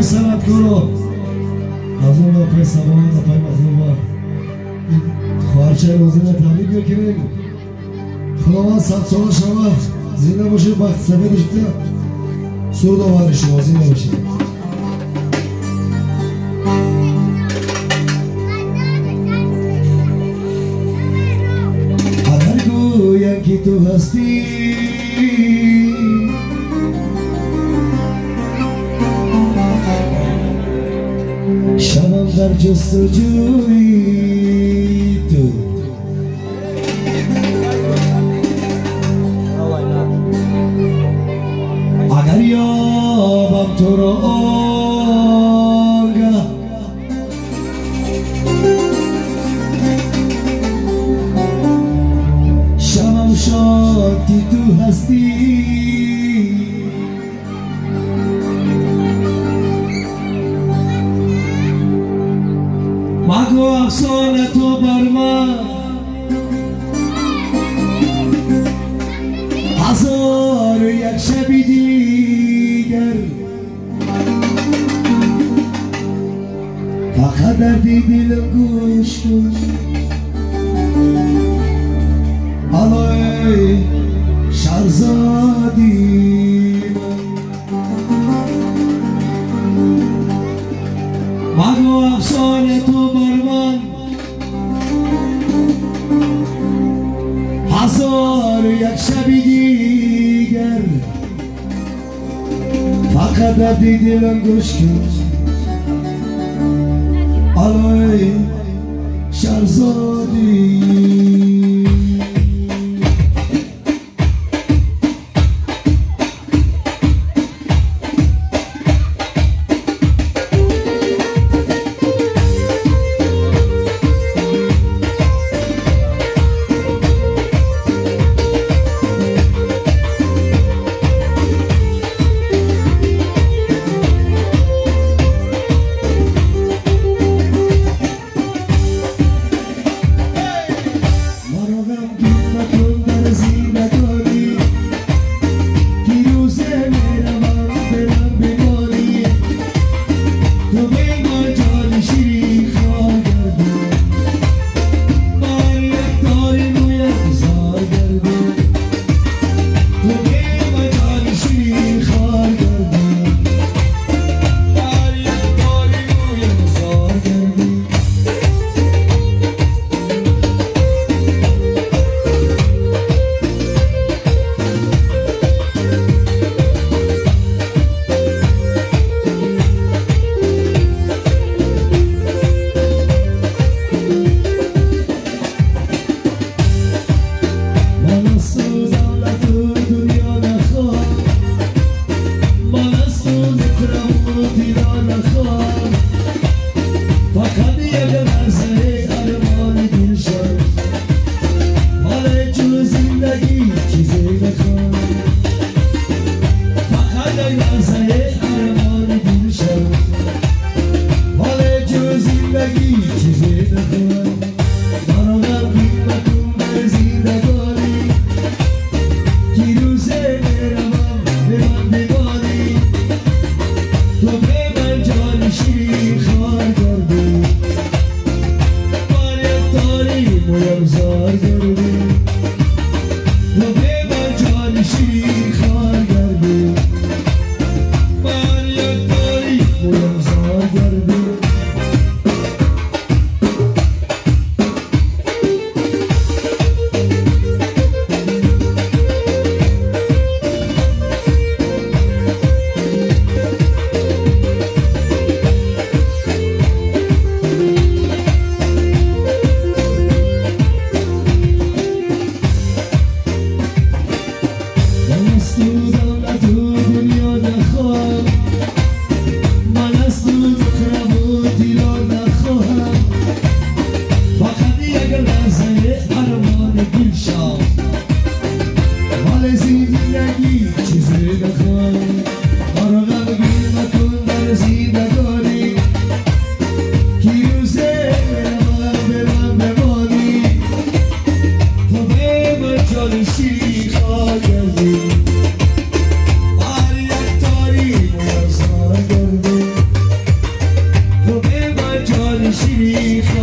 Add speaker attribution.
Speaker 1: سلام کورو از اون پای سبان پای مطلوبا خواهرچه روزینه تبریک بکنیم خداوند 100 سال شما زنده باشید بخت سفیدش بیا سرود آوری شما زنده باشید اگر گویم که تو هستی شبم در جستجوی تو اگر یابم تو را آنگه شبم شاد که تو هستی مگو افسانه تو بر من هزار یک شبی دیگر فقط دردی دلم گوش کن الای شهرزادی مگو افسانه تو بر من هزار یک شبی دیگر فقط دردی دلم گوش کن الای شهرزادی چی میخوای